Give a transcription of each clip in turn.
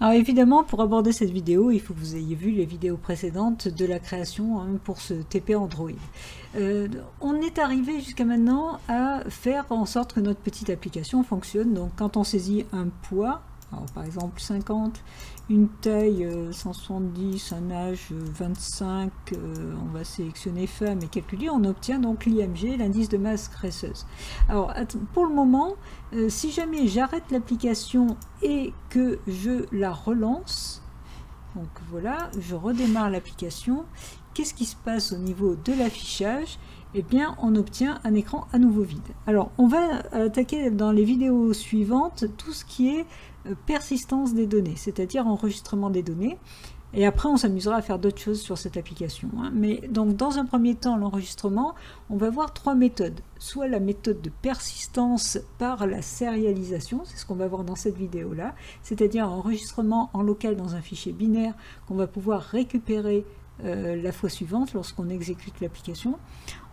Alors évidemment, pour aborder cette vidéo, il faut que vous ayez vu les vidéos précédentes de la création pour ce TP Android. On est arrivé jusqu'à maintenant à faire en sorte que notre petite application fonctionne. Donc quand on saisit un poids, alors par exemple 50, une taille 170, un âge 25, on va sélectionner femme et calculer, on obtient donc l'IMG, l'indice de masse graisseuse. Alors pour le moment, si jamais j'arrête l'application et que je la relance, donc voilà, je redémarre l'application, qu'est-ce qui se passe au niveau de l'affichage? Eh bien, on obtient un écran à nouveau vide. Alors, on va attaquer dans les vidéos suivantes tout ce qui est persistance des données, c'est-à-dire enregistrement des données. Et après, on s'amusera à faire d'autres choses sur cette application. Mais donc, dans un premier temps, l'enregistrement, on va voir trois méthodes. Soit la méthode de persistance par la sérialisation, c'est ce qu'on va voir dans cette vidéo-là, c'est-à-dire un enregistrement en local dans un fichier binaire qu'on va pouvoir récupérer la fois suivante lorsqu'on exécute l'application.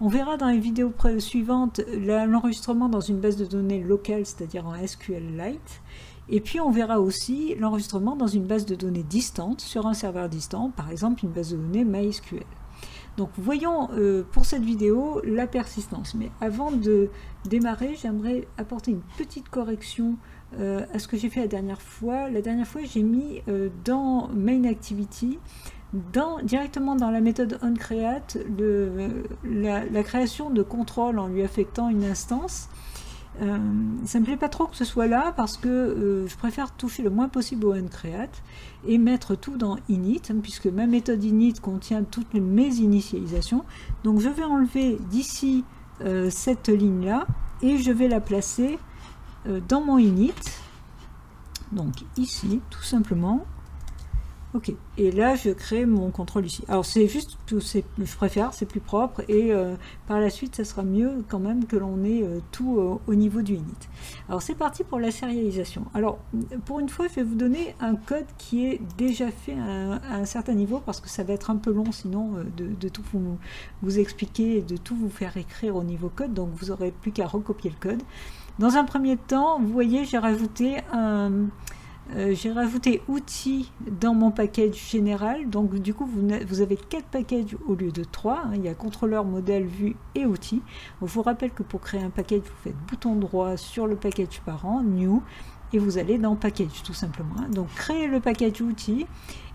On verra dans les vidéos suivantes l'enregistrement dans une base de données locale, c'est-à-dire en SQLite. Et puis on verra aussi l'enregistrement dans une base de données distante, sur un serveur distant, par exemple une base de données MySQL. Donc voyons pour cette vidéo la persistance. Mais avant de démarrer, j'aimerais apporter une petite correction à ce que j'ai fait la dernière fois. La dernière fois, j'ai mis dans MainActivity, directement dans la méthode onCreate, la création de contrôle en lui affectant une instance. Ça me plaît pas trop que ce soit là parce que je préfère toucher le moins possible au onCreate et mettre tout dans init, puisque ma méthode init contient toutes mes initialisations. Donc je vais enlever d'ici cette ligne là et je vais la placer dans mon init, donc ici tout simplement. Ok, et là je crée mon contrôle ici. Alors c'est juste, je préfère, c'est plus propre et par la suite ça sera mieux quand même que l'on ait tout au niveau du init. Alors c'est parti pour la sérialisation. Alors pour une fois je vais vous donner un code qui est déjà fait à un certain niveau parce que ça va être un peu long sinon de tout vous expliquer et de tout vous faire écrire au niveau code, donc vous n'aurez plus qu'à recopier le code. Dans un premier temps, vous voyez, j'ai rajouté outils dans mon package général, donc du coup vous avez 4 packages au lieu de 3, il y a contrôleur, modèle, vue et outils. Je vous rappelle que pour créer un package, vous faites bouton droit sur le package parent, new, et vous allez dans package tout simplement. Donc créez le package outils,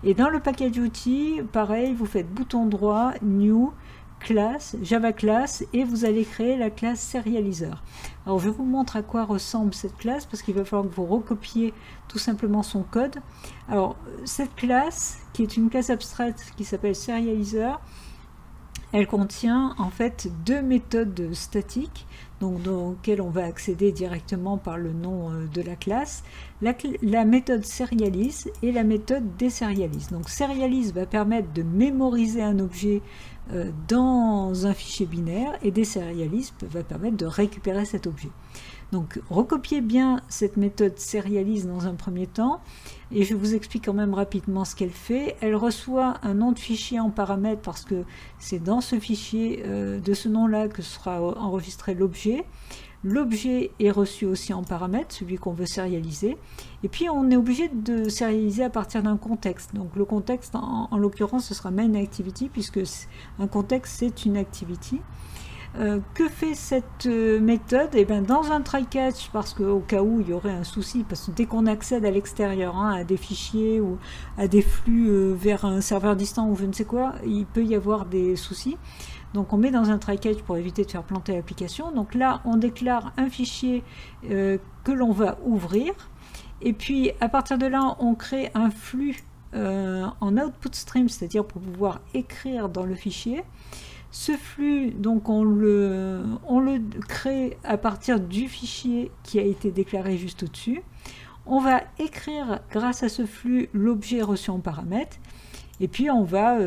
et dans le package outils, pareil, vous faites bouton droit, new, classe, Java class, et vous allez créer la classe serializer. Alors je vous montre à quoi ressemble cette classe parce qu'il va falloir que vous recopiez tout simplement son code. Alors cette classe, qui est une classe abstraite qui s'appelle serializer, elle contient en fait deux méthodes statiques, donc dans lesquelles on va accéder directement par le nom de la classe, la méthode serialize et la méthode deserialize. Donc serialize va permettre de mémoriser un objet dans un fichier binaire et deserialize va permettre de récupérer cet objet. Donc recopiez bien cette méthode serialize dans un premier temps et je vous explique quand même rapidement ce qu'elle fait. Elle reçoit un nom de fichier en paramètre parce que c'est dans ce fichier de ce nom-là que sera enregistré l'objet. L'objet est reçu aussi en paramètre, celui qu'on veut serialiser. Et puis on est obligé de serialiser à partir d'un contexte. Donc le contexte, en l'occurrence, ce sera MainActivity, puisque un contexte, c'est une activity. Que fait cette méthode? Eh bien, dans un try-catch, parce qu'au cas où il y aurait un souci, parce que dès qu'on accède à l'extérieur, à des fichiers ou à des flux vers un serveur distant ou je ne sais quoi, il peut y avoir des soucis. Donc on met dans un try-catch pour éviter de faire planter l'application. Donc là, on déclare un fichier que l'on va ouvrir. Et puis à partir de là, on crée un flux en output stream, c'est-à-dire pour pouvoir écrire dans le fichier. Ce flux, donc on le crée à partir du fichier qui a été déclaré juste au-dessus. On va écrire grâce à ce flux l'objet reçu en paramètre. Et puis on va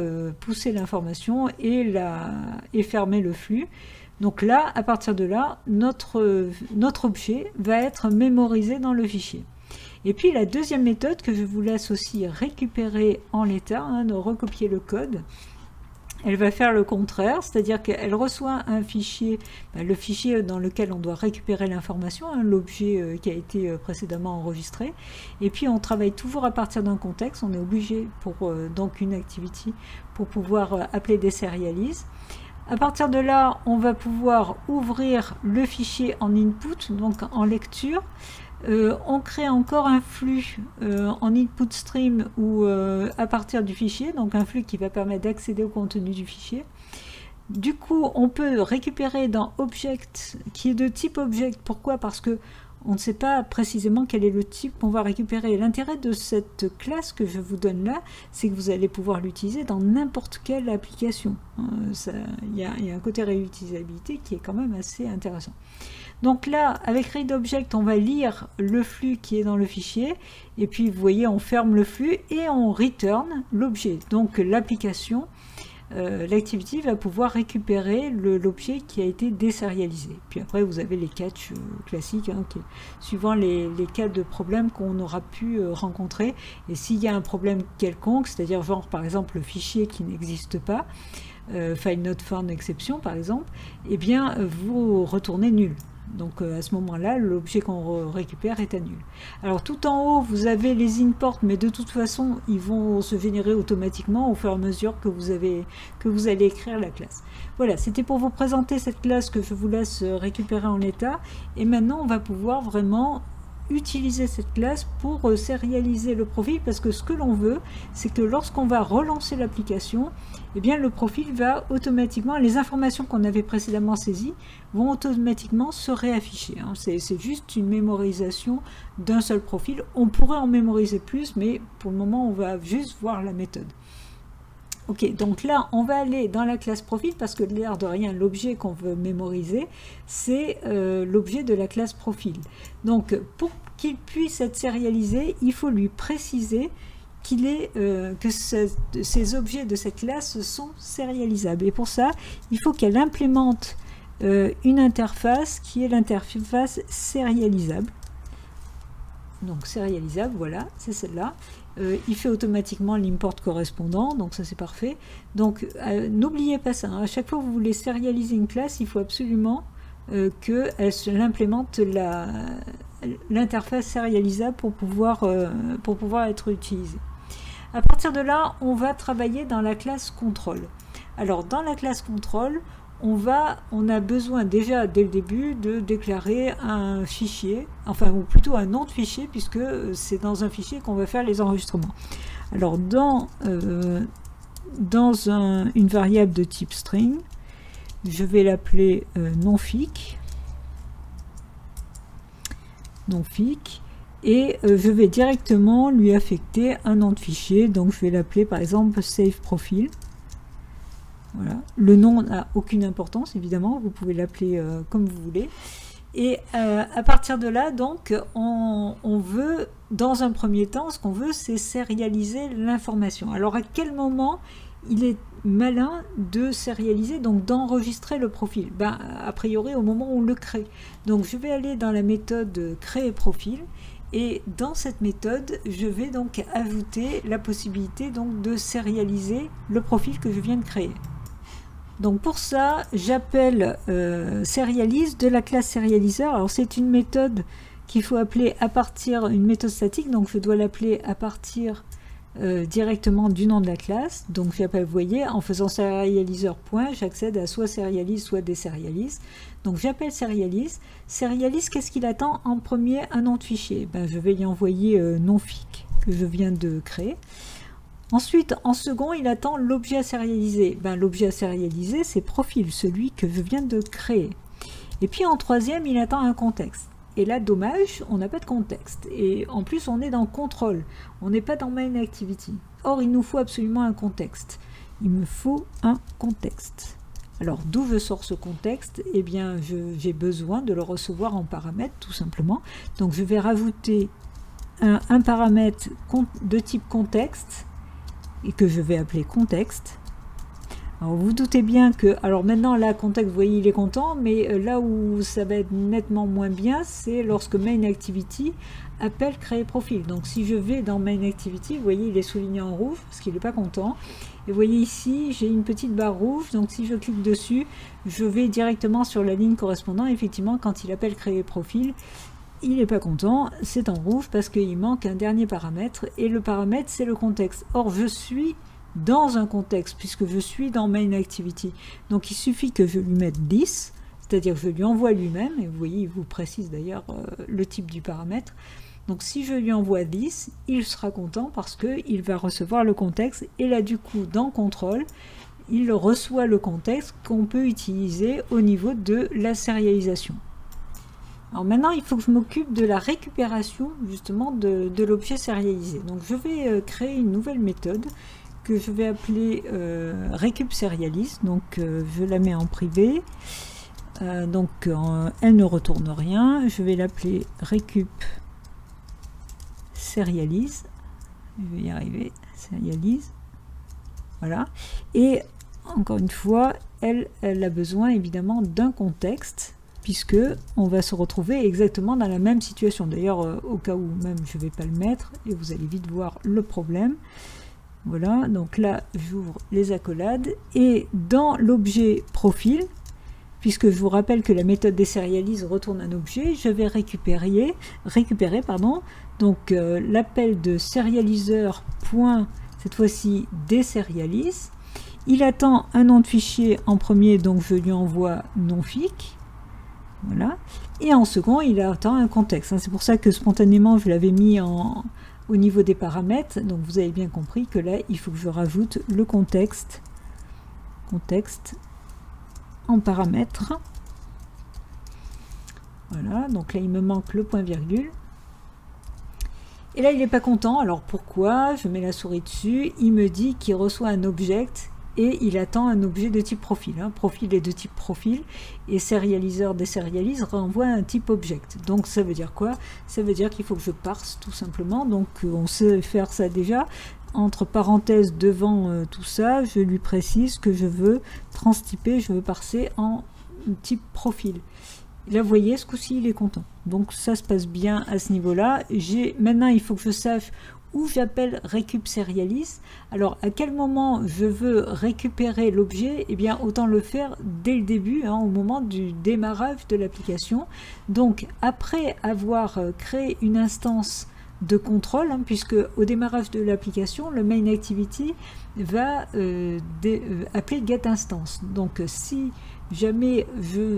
pousser l'information et fermer le flux. Donc là, à partir de là, notre objet va être mémorisé dans le fichier. Et puis la deuxième méthode que je vous laisse aussi récupérer en l'état, de recopier le code, elle va faire le contraire, c'est-à-dire qu'elle reçoit un fichier, le fichier dans lequel on doit récupérer l'information, hein, l'objet qui a été précédemment enregistré, et puis on travaille toujours à partir d'un contexte, on est obligé pour donc une activity pour pouvoir appeler des serialize. À partir de là, on va pouvoir ouvrir le fichier en input, donc en lecture. On crée encore un flux en input stream ou à partir du fichier, donc un flux qui va permettre d'accéder au contenu du fichier. Du coup, on peut récupérer dans Object, qui est de type Object. Pourquoi? Parce que on ne sait pas précisément quel est le type qu'on va récupérer. L'intérêt de cette classe que je vous donne là, c'est que vous allez pouvoir l'utiliser dans n'importe quelle application. Il y a un côté réutilisabilité qui est quand même assez intéressant. Donc là, avec readObject, on va lire le flux qui est dans le fichier, et puis vous voyez, on ferme le flux et on return l'objet. Donc l'application, l'activity va pouvoir récupérer l'objet qui a été désérialisé. Puis après, vous avez les catchs classiques, hein, suivant les cas de problèmes qu'on aura pu rencontrer. Et s'il y a un problème quelconque, c'est-à-dire genre par exemple le fichier qui n'existe pas, file not found exception par exemple, eh bien vous retournez nul. Donc à ce moment-là, l'objet qu'on récupère est à nul. Alors tout en haut, vous avez les imports, mais de toute façon, ils vont se générer automatiquement au fur et à mesure que vous allez écrire la classe. Voilà, c'était pour vous présenter cette classe que je vous laisse récupérer en l'état. Et maintenant, on va pouvoir vraiment utiliser cette classe pour sérialiser le profil, parce que ce que l'on veut, c'est que lorsqu'on va relancer l'application, eh bien le profil va automatiquement, les informations qu'on avait précédemment saisies vont automatiquement se réafficher. Hein. C'est juste une mémorisation d'un seul profil. On pourrait en mémoriser plus, mais pour le moment, on va juste voir la méthode. Ok, donc là, on va aller dans la classe profil, parce que l'air de rien, l'objet qu'on veut mémoriser, c'est l'objet de la classe profil. Donc, pour qu'il puisse être sérialisé, il faut lui préciser que ces objets de cette classe sont sérialisables. Et pour ça, il faut qu'elle implémente une interface qui est l'interface sérialisable. Donc, sérialisable, voilà, c'est celle-là. Il fait automatiquement l'import correspondant, donc ça c'est parfait. Donc n'oubliez pas ça, hein. À chaque fois que vous voulez sérialiser une classe, il faut absolument qu'elle implémente l'interface sérialisable pour pouvoir être utilisée. À partir de là, on va travailler dans la classe contrôle. Alors dans la classe contrôle, on a besoin déjà dès le début de déclarer un fichier, enfin ou plutôt un nom de fichier, puisque c'est dans un fichier qu'on va faire les enregistrements. Alors dans une variable de type string, je vais l'appeler nonfic, et je vais directement lui affecter un nom de fichier, donc je vais l'appeler par exemple saveprofil. Voilà. Le nom n'a aucune importance, évidemment, vous pouvez l'appeler comme vous voulez. Et à partir de là, donc, on veut, dans un premier temps, ce qu'on veut, c'est sérialiser l'information. Alors, à quel moment il est malin de sérialiser, donc d'enregistrer le profil? Ben, a priori, au moment où on le crée. Donc, je vais aller dans la méthode créer profil. Et dans cette méthode, je vais donc ajouter la possibilité donc, de sérialiser le profil que je viens de créer. Donc pour ça, j'appelle serialize de la classe serializer. Alors c'est une méthode qu'il faut appeler à partir, une méthode statique, donc je dois l'appeler à partir directement du nom de la classe. Donc j'appelle, vous voyez, en faisant serializer point, j'accède à soit serialize, soit déserialize. Donc j'appelle serialize. Serialize, qu'est-ce qu'il attend en premier? Un nom de fichier. Ben, je vais y envoyer nonfic que je viens de créer. Ensuite, en second, il attend l'objet à sérialiser. Ben, l'objet à sérialiser, c'est profil, celui que je viens de créer. Et puis en troisième, il attend un contexte. Et là, dommage, on n'a pas de contexte. Et en plus, on est dans contrôle. On n'est pas dans main activity. Or, il nous faut absolument un contexte. Il me faut un contexte. Alors, d'où je sors ce contexte? Eh bien, j'ai besoin de le recevoir en paramètre, tout simplement. Donc, je vais rajouter un paramètre de type contexte, et que je vais appeler contexte. Alors vous doutez bien que, alors maintenant là, contexte, vous voyez, il est content, mais là où ça va être nettement moins bien, c'est lorsque main activity appelle créer profil. Donc si je vais dans main activity, vous voyez, il est souligné en rouge parce qu'il n'est pas content. Et vous voyez ici, j'ai une petite barre rouge, donc si je clique dessus, je vais directement sur la ligne correspondante. Effectivement, quand il appelle créer profil, il n'est pas content, c'est en rouge parce qu'il manque un dernier paramètre, et le paramètre, c'est le contexte. Or, je suis dans un contexte, puisque je suis dans main activity. Donc il suffit que je lui mette this, c'est-à-dire que je lui envoie lui-même, et vous voyez, il vous précise d'ailleurs le type du paramètre. Donc si je lui envoie this, il sera content parce qu'il va recevoir le contexte, et là du coup, dans contrôle, il reçoit le contexte qu'on peut utiliser au niveau de la sérialisation. Alors maintenant, il faut que je m'occupe de la récupération justement de l'objet sérialisé. Donc je vais créer une nouvelle méthode que je vais appeler récup serialize. Donc je la mets en privé. Elle ne retourne rien. Je vais l'appeler récup serialize. Je vais y arriver. Serialize. Voilà. Et encore une fois, elle a besoin évidemment d'un contexte, puisque on va se retrouver exactement dans la même situation. D'ailleurs, au cas où même je ne vais pas le mettre, et vous allez vite voir le problème. Voilà, donc là, j'ouvre les accolades, et dans l'objet profil, puisque je vous rappelle que la méthode deserialize retourne un objet, je vais récupérer l'appel de serializer. Cette fois-ci deserialize. Il attend un nom de fichier en premier, donc je lui envoie nonfic. Voilà. Et en second, il attend un contexte. C'est pour ça que spontanément, je l'avais mis au niveau des paramètres. Donc vous avez bien compris que là, il faut que je rajoute le contexte en paramètres. Voilà. Donc là, il me manque le point virgule. Et là, il n'est pas content. Alors pourquoi? Je mets la souris dessus. Il me dit qu'il reçoit un object et il attend un objet de type profil. Profil est de type profil, et serializer deserialize renvoie un type object. Donc ça veut dire quoi? Ça veut dire qu'il faut que je parse tout simplement. Donc on sait faire ça déjà. Entre parenthèses devant tout ça, je lui précise que je veux transtyper, je veux parser en type profil. Là, vous voyez, ce coup-ci, il est content. Donc ça se passe bien à ce niveau-là. Maintenant, il faut que je sache où j'appelle récup serialize. Alors, à quel moment je veux récupérer l'objet? Eh bien, autant le faire dès le début, au moment du démarrage de l'application. Donc, après avoir créé une instance de contrôle, puisque au démarrage de l'application, le main activity va appeler getInstance. Donc, si jamais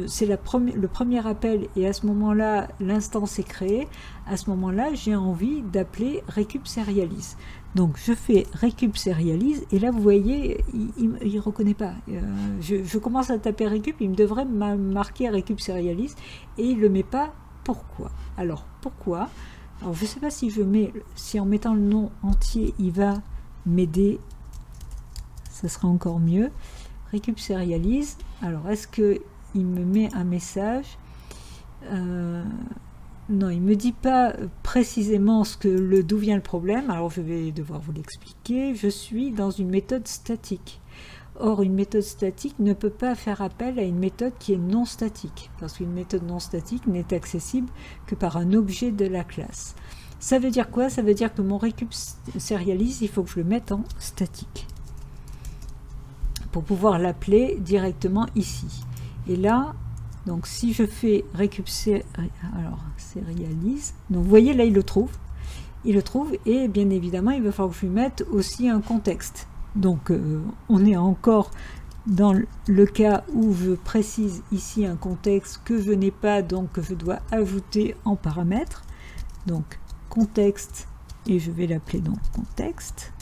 c'est le premier appel et à ce moment-là l'instance est créée, à ce moment-là j'ai envie d'appeler récup serialize. Donc je fais récup serialize, et là vous voyez, il ne reconnaît pas. Je commence à taper récup, il me devrait marquer récup serialize, et il ne le met pas. Pourquoi? Alors pourquoi? Alors je ne sais pas si en mettant le nom entier il va m'aider, ça sera encore mieux. Récup serialize. Alors, est-ce qu'il me met un message? Non, il ne me dit pas précisément d'où vient le problème. Alors, je vais devoir vous l'expliquer. Je suis dans une méthode statique. Or, une méthode statique ne peut pas faire appel à une méthode qui est non statique, parce qu'une méthode non statique n'est accessible que par un objet de la classe. Ça veut dire quoi? Ça veut dire que mon récup serialize, il faut que je le mette en statique, pour pouvoir l'appeler directement ici. Et là, donc si je fais récup serialize, donc vous voyez là il le trouve, et bien évidemment il va falloir que je lui mette aussi un contexte. Donc on est encore dans le cas où je précise ici un contexte que je n'ai pas, donc que je dois ajouter en paramètre. Donc contexte, et je vais l'appeler donc contexte.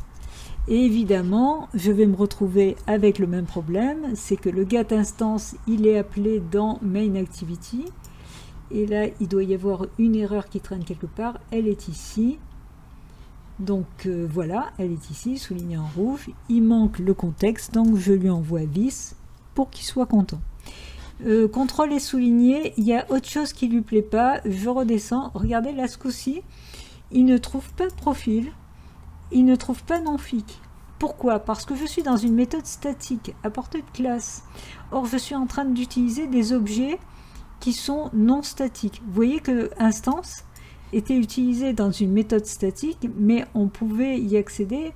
Et évidemment, je vais me retrouver avec le même problème, c'est que le getInstance, il est appelé dans main activity, et là, il doit y avoir une erreur qui traîne quelque part, elle est ici. Donc voilà, elle est ici, soulignée en rouge, il manque le contexte, donc je lui envoie this pour qu'il soit content. Contrôle est souligné, il y a autre chose qui lui plaît pas, je redescends, regardez là ce coup-ci, il ne trouve pas de profil, il ne trouve pas nonfic. Pourquoi? Parce que je suis dans une méthode statique à portée de classe. Or, je suis en train d'utiliser des objets qui sont non statiques. Vous voyez que instance était utilisé dans une méthode statique, mais on pouvait y accéder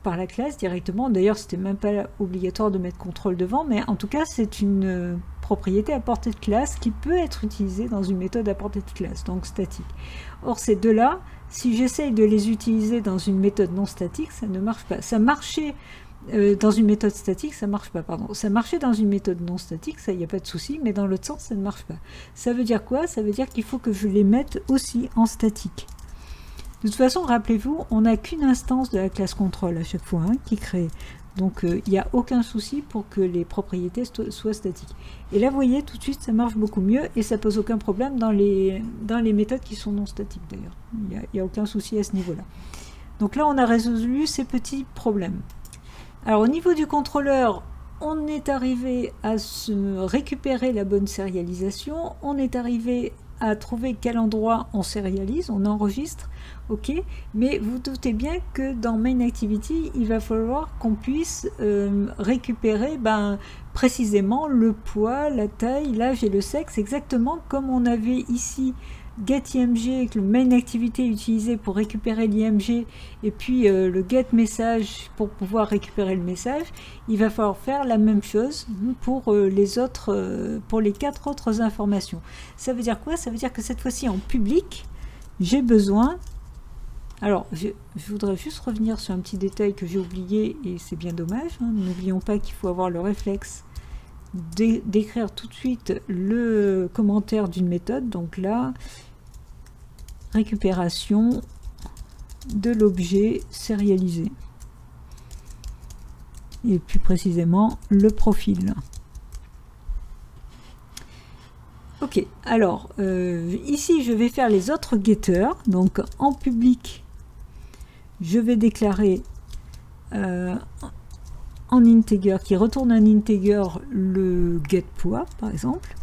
par la classe directement. D'ailleurs, c'était même pas obligatoire de mettre contrôle devant, mais en tout cas, c'est une propriété à portée de classe qui peut être utilisée dans une méthode à portée de classe, donc statique. Or, ces deux-là, si j'essaye de les utiliser dans une méthode non statique, ça ne marche pas. Ça marchait dans une méthode statique, ça marche pas, pardon. Ça marchait dans une méthode non statique, ça, il n'y a pas de souci, mais dans l'autre sens, ça ne marche pas. Ça veut dire quoi? Ça veut dire qu'il faut que je les mette aussi en statique. De toute façon, rappelez-vous, on n'a qu'une instance de la classe contrôle à chaque fois qui crée. Donc, il n'y a aucun souci pour que les propriétés soient statiques. Et là, vous voyez, tout de suite, ça marche beaucoup mieux et ça pose aucun problème dans les méthodes qui sont non statiques, d'ailleurs. Il n'y a aucun souci à ce niveau-là. Donc là, on a résolu ces petits problèmes. Alors, au niveau du contrôleur, on est arrivé à se récupérer la bonne sérialisation. On est arrivé à trouver quel endroit on sérialise, on enregistre, ok, mais vous doutez bien que dans Main Activity, il va falloir qu'on puisse récupérer précisément le poids, la taille, l'âge et le sexe, exactement comme on avait ici getIMG, que le Main Activity est utilisé pour récupérer l'IMG, et puis le getMessage pour pouvoir récupérer le message. Il va falloir faire la même chose pour les 4 autres informations. Ça veut dire quoi? Ça veut dire que cette fois-ci en public, j'ai besoin... Alors, je voudrais juste revenir sur un petit détail que j'ai oublié, et c'est bien dommage. N'oublions pas qu'il faut avoir le réflexe d'écrire tout de suite le commentaire d'une méthode. Donc là, récupération de l'objet sérialisé. Et plus précisément, le profil. Ok, alors, ici, je vais faire les autres getters. Donc, en public, je vais déclarer en integer, qui retourne un integer, le getPoids, par exemple.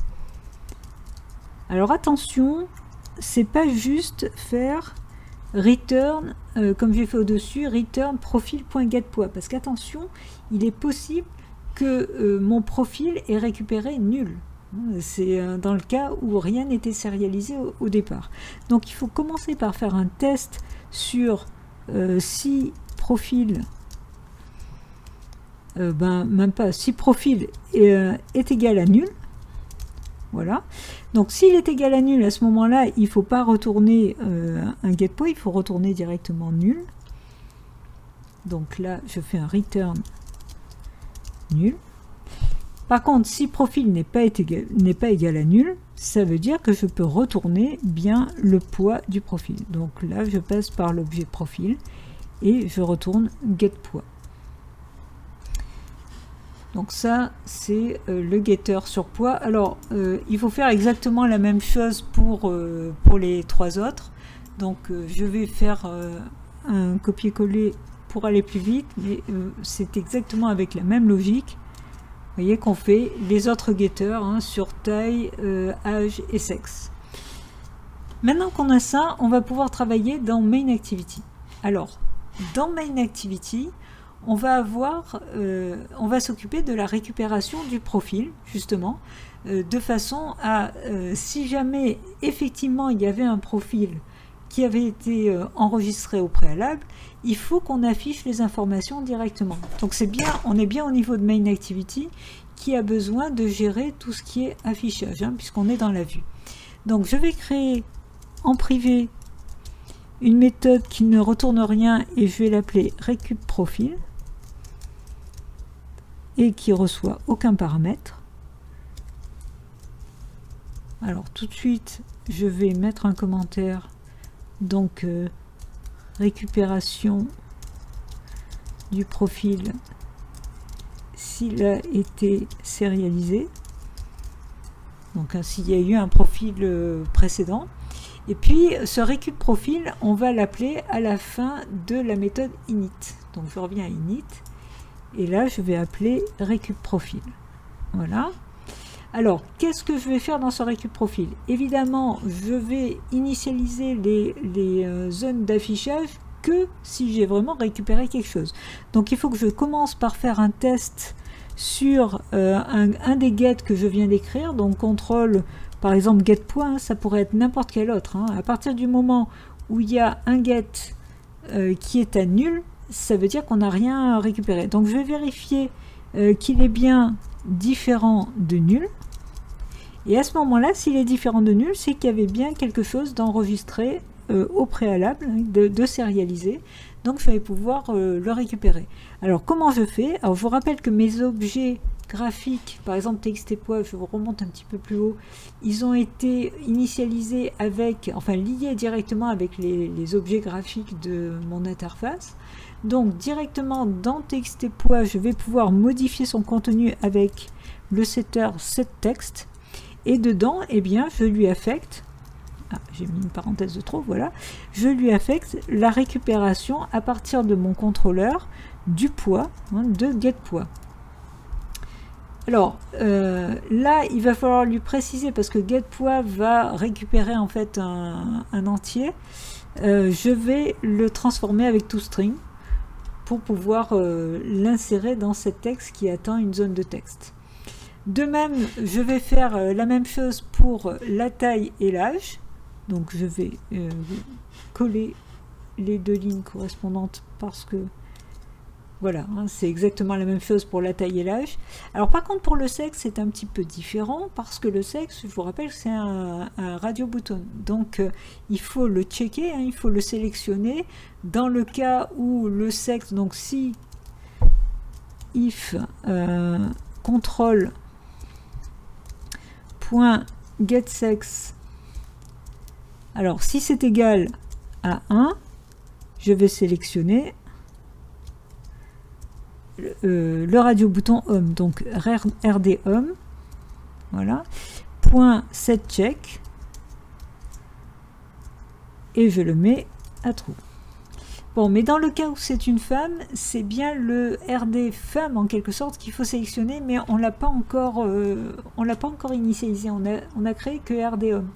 Alors, attention, c'est pas juste faire return, comme j'ai fait au-dessus, return profil.getPoids, parce qu'attention, il est possible que mon profil ait récupéré nul. C'est dans le cas où rien n'était sérialisé au départ. Donc il faut commencer par faire un test sur si profil, même pas, si profil est égal à nul. Voilà. Donc s'il est égal à nul, à ce moment-là, il ne faut pas retourner un getPoids, il faut retourner directement nul. Donc là, je fais un return nul. Par contre, si profil n'est pas égal à nul, ça veut dire que je peux retourner bien le poids du profil. Donc là, je passe par l'objet profil et je retourne getPoids. Donc ça, c'est le getter sur poids. Alors, il faut faire exactement la même chose pour les 3 autres. Donc, je vais faire un copier-coller pour aller plus vite, mais c'est exactement avec la même logique. Vous voyez qu'on fait les autres getters sur taille, âge et sexe. Maintenant qu'on a ça, on va pouvoir travailler dans Main Activity. Alors, dans Main Activity, on va s'occuper de la récupération du profil, justement, de façon à, si jamais effectivement il y avait un profil qui avait été enregistré au préalable, il faut qu'on affiche les informations directement. Donc on est bien au niveau de Main Activity qui a besoin de gérer tout ce qui est affichage, puisqu'on est dans la vue. Donc je vais créer en privé une méthode qui ne retourne rien et je vais l'appeler récupProfil et qui reçoit aucun paramètre. Alors tout de suite, je vais mettre un commentaire. Donc récupération du profil s'il a été sérialisé, donc s'il y a eu un profil précédent. Et puis ce récupProfil, on va l'appeler à la fin de la méthode init. Donc je reviens à init et là je vais appeler récupProfil. Voilà. Alors, qu'est-ce que je vais faire dans ce récupProfil? Évidemment, je vais initialiser les zones d'affichage que si j'ai vraiment récupéré quelque chose. Donc il faut que je commence par faire un test sur un des get que je viens d'écrire, donc contrôle par exemple get point, hein, ça pourrait être n'importe quel autre, hein. À partir du moment où il y a un get qui est à nul, ça veut dire qu'on n'a rien récupéré. Donc je vais vérifier qu'il est bien différent de nul, et à ce moment-là, s'il est différent de nul, c'est qu'il y avait bien quelque chose d'enregistré au préalable, hein, de sérialisé. Donc je vais pouvoir le récupérer. Alors comment je fais? Alors je vous rappelle que mes objets graphiques, par exemple TXT-Poids, je vous remonte un petit peu plus haut, ils ont été initialisés avec, enfin liés directement avec les objets graphiques de mon interface. Donc directement dans TXT-Poids, je vais pouvoir modifier son contenu avec le setter setText, et dedans, eh bien, je lui affecte, j'ai mis une parenthèse de trop, voilà, je lui affecte la récupération à partir de mon contrôleur du poids, hein, de getPoids. Alors là, il va falloir lui préciser, parce que getPoids va récupérer en fait un entier. Je vais le transformer avec toString pour pouvoir l'insérer dans cet texte qui attend une zone de texte. De même, je vais faire la même chose pour la taille et l'âge. Donc je vais coller les deux lignes correspondantes parce que voilà, hein, c'est exactement la même chose pour la taille et l'âge. Alors par contre pour le sexe c'est un petit peu différent, parce que le sexe, je vous rappelle, c'est un radio button. Donc il faut le checker, hein, il faut le sélectionner. Dans le cas où le sexe, donc si if contrôle .getSex, alors si c'est égal à 1, je vais sélectionner le radio bouton homme, donc rd homme, voilà, .setCheck, et je le mets à true. Bon, mais dans le cas où c'est une femme, c'est bien le RD femme en quelque sorte qu'il faut sélectionner, mais on l'a pas encore initialisé, on a créé que RD homme.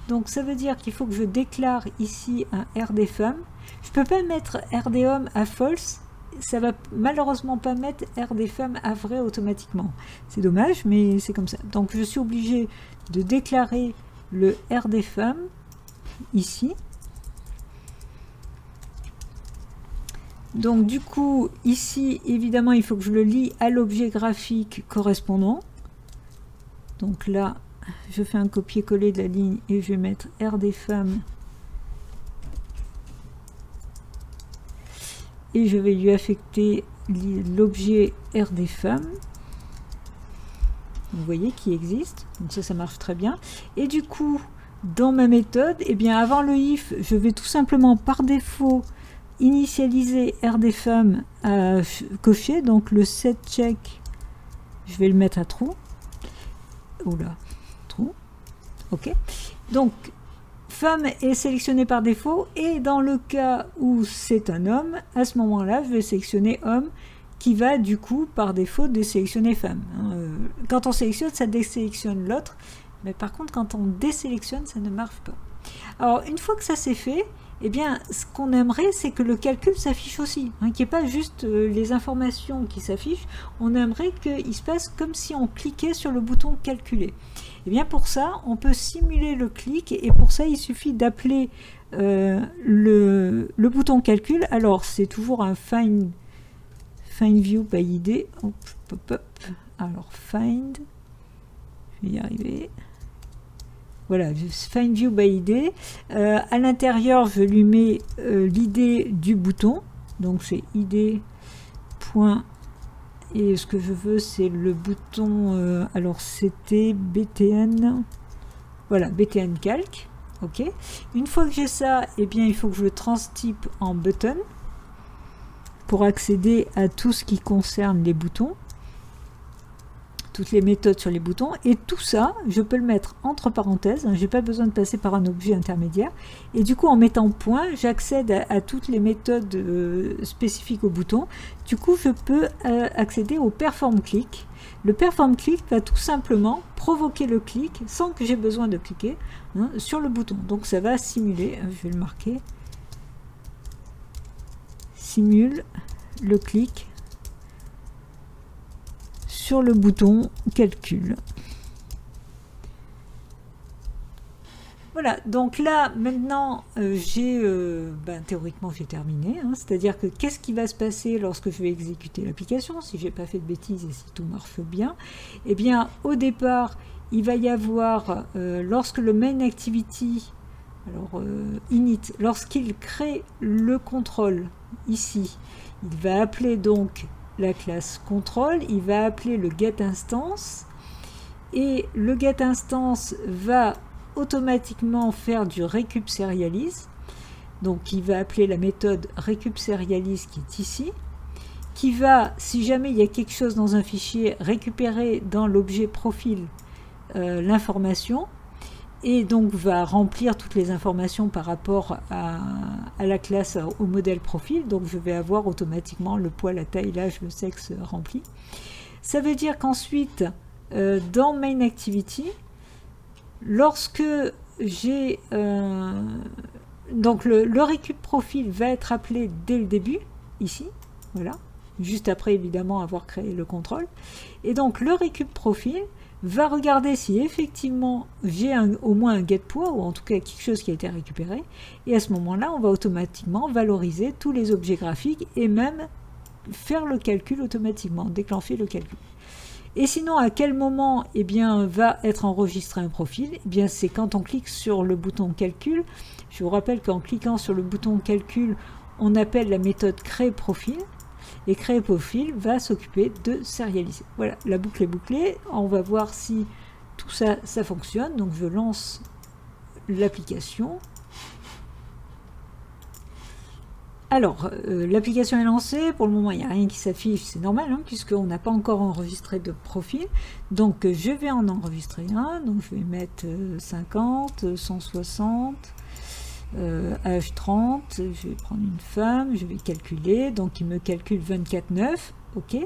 Donc ça veut dire qu'il faut que je déclare ici un RD femme. Je peux pas mettre RD homme à false, ça va malheureusement pas mettre RD femme à vrai automatiquement. C'est dommage, mais c'est comme ça. Donc je suis obligé de déclarer le RD femme ici. Donc du coup, ici, évidemment, il faut que je le lie à l'objet graphique correspondant. Donc là, je fais un copier-coller de la ligne et je vais mettre RD femme. Et je vais lui affecter l'objet RD femme. Vous voyez, qui existe. Donc ça marche très bien. Et du coup, dans ma méthode, eh bien, avant le if, je vais tout simplement par défaut initialiser rdfem à cocher, donc le setCheck, je vais le mettre à true. Oula, true. Ok. Donc, femme est sélectionné par défaut, et dans le cas où c'est un homme, à ce moment-là, je vais sélectionner homme, qui va du coup par défaut désélectionner femme. Quand on sélectionne, ça désélectionne l'autre, mais par contre, quand on désélectionne, ça ne marche pas. Alors, une fois que ça c'est fait, eh bien, ce qu'on aimerait, c'est que le calcul s'affiche aussi, hein, qu'il n'y ait pas juste les informations qui s'affichent. On aimerait qu'il se passe comme si on cliquait sur le bouton calculer. Et bien pour ça, on peut simuler le clic, et pour ça, il suffit d'appeler le bouton calcul. Alors, c'est toujours un find view by id. Hop, hop, hop. Alors, find, je vais y arriver. Voilà, find view by id. À l'intérieur, je lui mets l'id du bouton. Donc c'est id. Et ce que je veux, c'est le bouton. Alors c'était btn. Voilà, btn calc. Ok. Une fois que j'ai ça, eh bien, il faut que je le transtype en button pour accéder à tout ce qui concerne les boutons. Toutes les méthodes sur les boutons, et tout ça je peux le mettre entre parenthèses, hein, j'ai pas besoin de passer par un objet intermédiaire, et du coup en mettant point j'accède à toutes les méthodes spécifiques au bouton. Du coup je peux accéder au perform click. Le perform click va tout simplement provoquer le clic sans que j'ai besoin de cliquer, hein, sur le bouton. Donc ça va simuler, je vais le marquer, simule le clic sur le bouton calcul. Voilà, donc là, maintenant, théoriquement, j'ai terminé. Hein, c'est-à-dire que qu'est-ce qui va se passer lorsque je vais exécuter l'application, si je n'ai pas fait de bêtises et si tout marche bien? Eh bien, au départ, il va y avoir, lorsque le main activity, alors init, lorsqu'il crée le contrôle, ici, il va appeler donc la classe contrôle, il va appeler le getInstance, et le getInstance va automatiquement faire du récup_serialize, donc il va appeler la méthode récup_serialize qui est ici, qui va, si jamais il y a quelque chose dans un fichier, récupérer dans l'objet profil l'information, et donc va remplir toutes les informations par rapport à la classe, au modèle profil. Donc je vais avoir automatiquement le poids, la taille, l'âge, le sexe rempli. Ça veut dire qu'ensuite, dans main activity, lorsque j'ai donc le récup profil va être appelé dès le début, ici, voilà, juste après évidemment avoir créé le contrôle, et donc le récup profil va regarder si effectivement j'ai au moins un get poids, ou en tout cas quelque chose qui a été récupéré, et à ce moment-là on va automatiquement valoriser tous les objets graphiques et même faire le calcul automatiquement, déclencher le calcul. Et sinon, à quel moment va être enregistré un profil? Eh bien, c'est quand on clique sur le bouton calcul. Je vous rappelle qu'en cliquant sur le bouton calcul, on appelle la méthode créer profil. Et créer profil va s'occuper de sérialiser. Voilà, la boucle est bouclée. On va voir si tout ça, ça fonctionne. Donc, je lance l'application. Alors, l'application est lancée, pour le moment il n'y a rien qui s'affiche, c'est normal, hein, puisqu'on n'a pas encore enregistré de profil. Donc je vais en enregistrer un, donc je vais mettre 50, 160, âge 30, je vais prendre une femme, je vais calculer, donc il me calcule 24,9. Ok.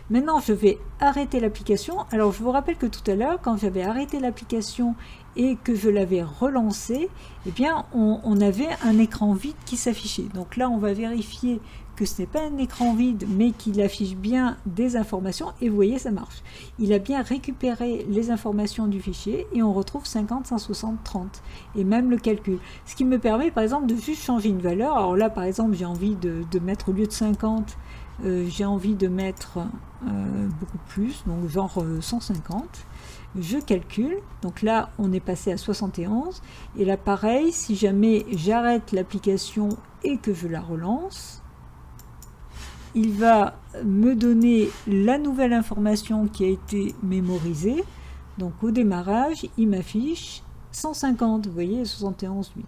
Maintenant, je vais arrêter l'application. Alors, je vous rappelle que tout à l'heure, quand j'avais arrêté l'application et que je l'avais relancée, eh bien, on avait un écran vide qui s'affichait. Donc là, on va vérifier que ce n'est pas un écran vide, mais qu'il affiche bien des informations. Et vous voyez, ça marche. Il a bien récupéré les informations du fichier et on retrouve 50, 160, 30. Et même le calcul. Ce qui me permet, par exemple, de juste changer une valeur. Alors là, par exemple, j'ai envie de mettre au lieu de 50, j'ai envie de mettre beaucoup plus, donc genre 150. Je calcule, donc là on est passé à 71, et là pareil, si jamais j'arrête l'application et que je la relance, il va me donner la nouvelle information qui a été mémorisée. Donc au démarrage, il m'affiche 150, vous voyez, 71,8.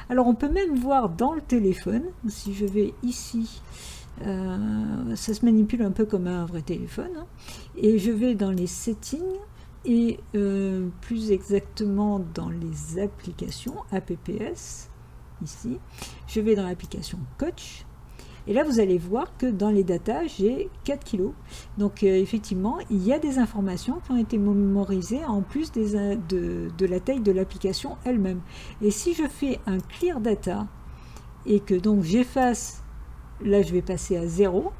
Alors on peut même voir dans le téléphone, si je vais ici, ça se manipule un peu comme un vrai téléphone, hein, et je vais dans les settings, et plus exactement dans les applications, apps, ici, je vais dans l'application Coach, et là vous allez voir que dans les datas, j'ai 4 kg. Donc effectivement, il y a des informations qui ont été mémorisées en plus de la taille de l'application elle-même. Et si je fais un clear data, et que donc j'efface, là je vais passer à 0,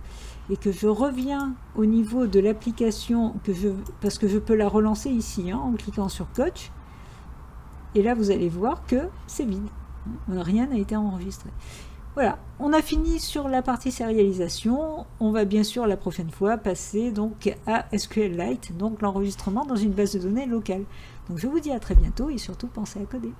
et que je reviens au niveau de l'application, parce que je peux la relancer ici, hein, en cliquant sur Coach, et là vous allez voir que c'est vide, rien n'a été enregistré. Voilà, on a fini sur la partie sérialisation. On va bien sûr la prochaine fois passer donc à SQLite, donc l'enregistrement dans une base de données locale. Donc je vous dis à très bientôt et surtout pensez à coder.